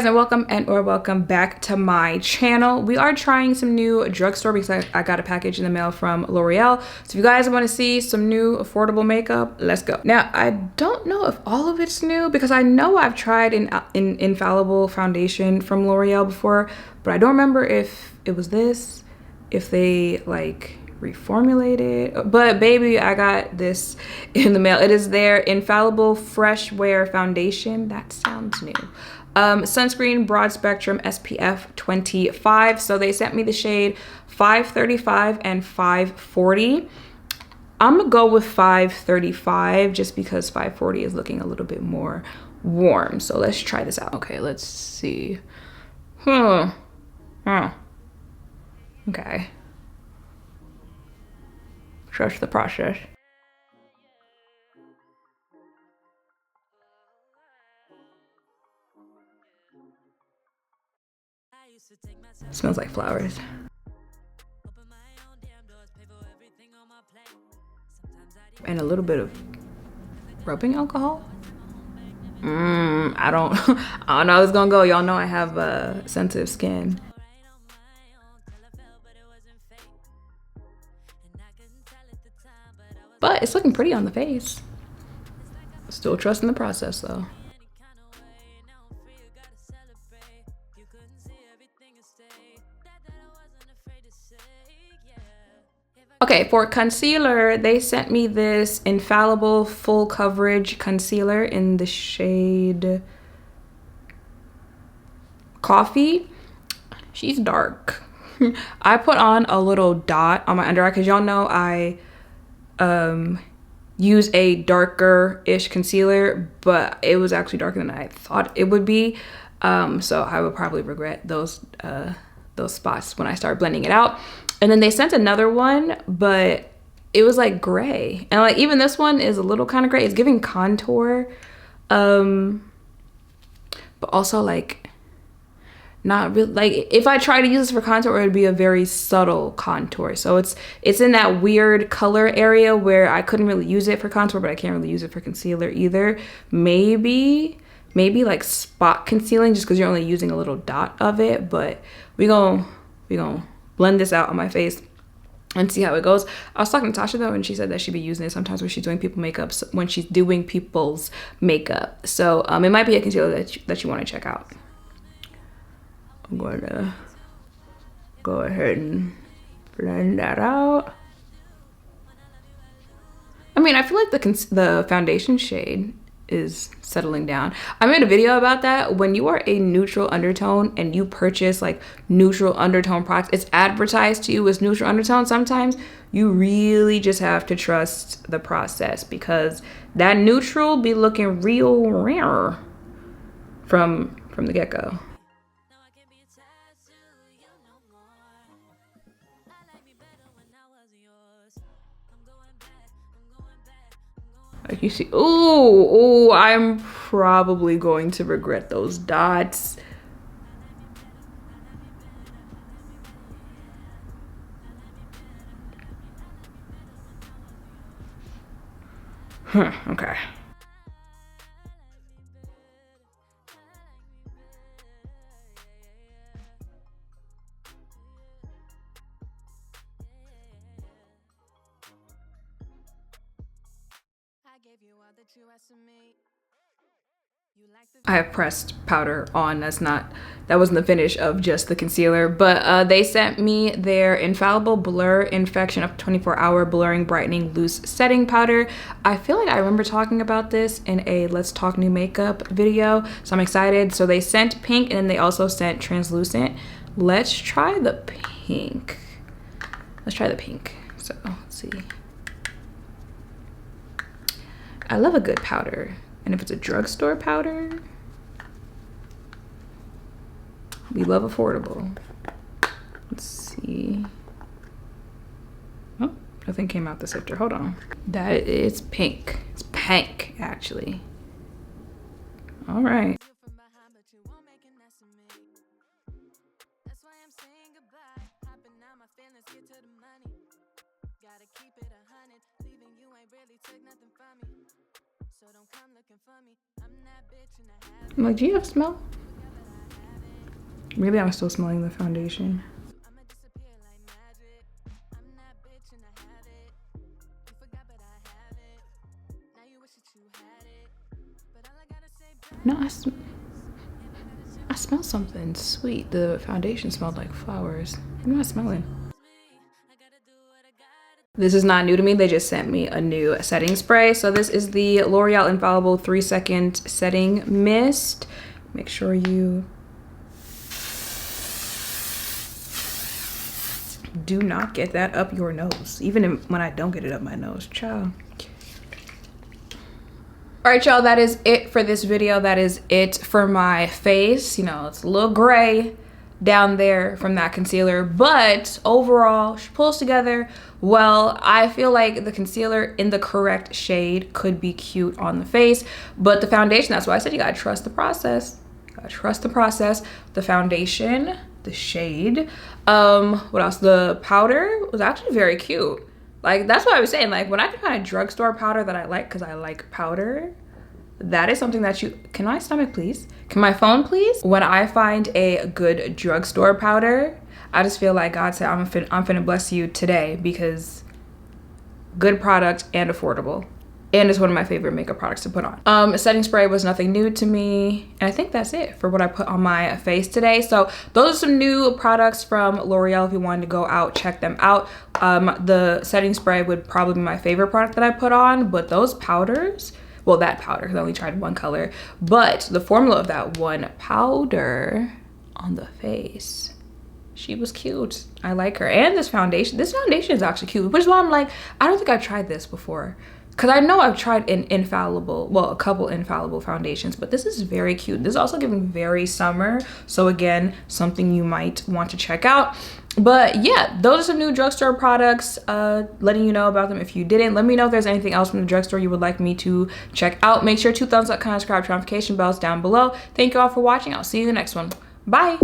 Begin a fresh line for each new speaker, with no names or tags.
guys, and welcome back to my channel. We are trying some new drugstore because I got a package in the mail from L'Oreal. So if you guys want to see some new affordable makeup, let's go. Now, I don't know if all of it's new because I know I've tried an Infallible foundation from L'Oreal before, but I don't remember if it was this, if they like reformulated. But baby, I got this in the mail. It is their Infallible Fresh Wear Foundation. That sounds new. Sunscreen broad spectrum SPF 25. So they sent me the shade 535 and 540. I'm gonna go with 535 just because 540 is looking a little bit more warm. So let's try this out. Okay, let's see. Okay. Trust the process. Smells like flowers. And a little bit of rubbing alcohol. I don't know how it's gonna go. Y'all know I have sensitive skin. But it's looking pretty on the face. Still trusting the process though. Okay, for concealer, they sent me this Infallible Full Coverage Concealer in the shade Coffee. She's dark. I put on a little dot on my under eye because y'all know I use a darker-ish concealer, but it was actually darker than I thought it would be. So I would probably regret those spots when I start blending it out. And then they sent another one, but it was like gray. And like even this one is a little kind of gray. It's giving contour. But also like not really, like if I try to use this for contour, it would be a very subtle contour. So it's in that weird color area where I couldn't really use it for contour, but I can't really use it for concealer either. Maybe like spot concealing just because you're only using a little dot of it, but we gonna blend this out on my face and see how it goes. I was talking to Tasha though, and she said that she'd be using it sometimes when she's doing people's makeup. So it might be a concealer that you want to check out. I'm going to go ahead and blend that out. I mean, I feel like the foundation shade is settling down. I made a video about that. When you are a neutral undertone and you purchase like neutral undertone products, it's advertised to you as neutral undertone. Sometimes you really just have to trust the process because that neutral be looking real rare from the get-go. Like you see, ooh, I'm probably going to regret those dots. Okay. I have pressed powder on. That wasn't the finish of just the concealer, but they sent me their Infallible Blur Infection Up to 24-Hour Blurring Brightening Loose Setting Powder. I feel like I remember talking about this in a Let's Talk New Makeup video, so I'm excited. So they sent pink and then they also sent translucent. Let's try the pink. So let's see. I love a good powder. And if it's a drugstore powder, we love affordable. Let's see. Oh, nothing came out the sifter. Hold on. That is pink. It's pink, actually. All right. I'm like, do you have smell? Maybe I'm still smelling the foundation. No, I smell something sweet. The foundation smelled like flowers. What am I smelling? This is not new to me. They just sent me a new setting spray. So this is the L'Oreal Infallible 3-second setting mist. Make sure you do not get that up your nose, even when I don't get it up my nose, child. All right, y'all, that is it for this video. That is it for my face. You know, it's a little gray down there from that concealer, but overall she pulls together well. I feel like the concealer in the correct shade could be cute on the face, but the foundation, that's why I said you gotta trust the process. You gotta trust the process. The foundation, the shade, what else? The powder was actually very cute. Like, that's what I was saying, like when I can find a drugstore powder that I like, because I like powder, that is something that you, can my stomach please? Can my phone please? When I find a good drugstore powder, I just feel like God said, I'm finna bless you today, because good product and affordable. And it's one of my favorite makeup products to put on. Setting spray was nothing new to me. And I think that's it for what I put on my face today. So those are some new products from L'Oreal. If you wanted to go out, check them out. The setting spray would probably be my favorite product that I put on, but those powders, well, that powder, because I only tried one color, but the formula of that one powder on the face, she was cute. I like her. And this foundation is actually cute, which is why I'm like, I don't think I've tried this before. Because I know I've tried an Infallible, well, a couple Infallible foundations, but this is very cute. This is also giving very summer. So again, something you might want to check out. But yeah, those are some new drugstore products, letting you know about them if you didn't. Let me know if there's anything else from the drugstore you would like me to check out. Make sure to thumbs up, comment, subscribe, notification bells down below. Thank you all for watching. I'll see you in the next one. Bye.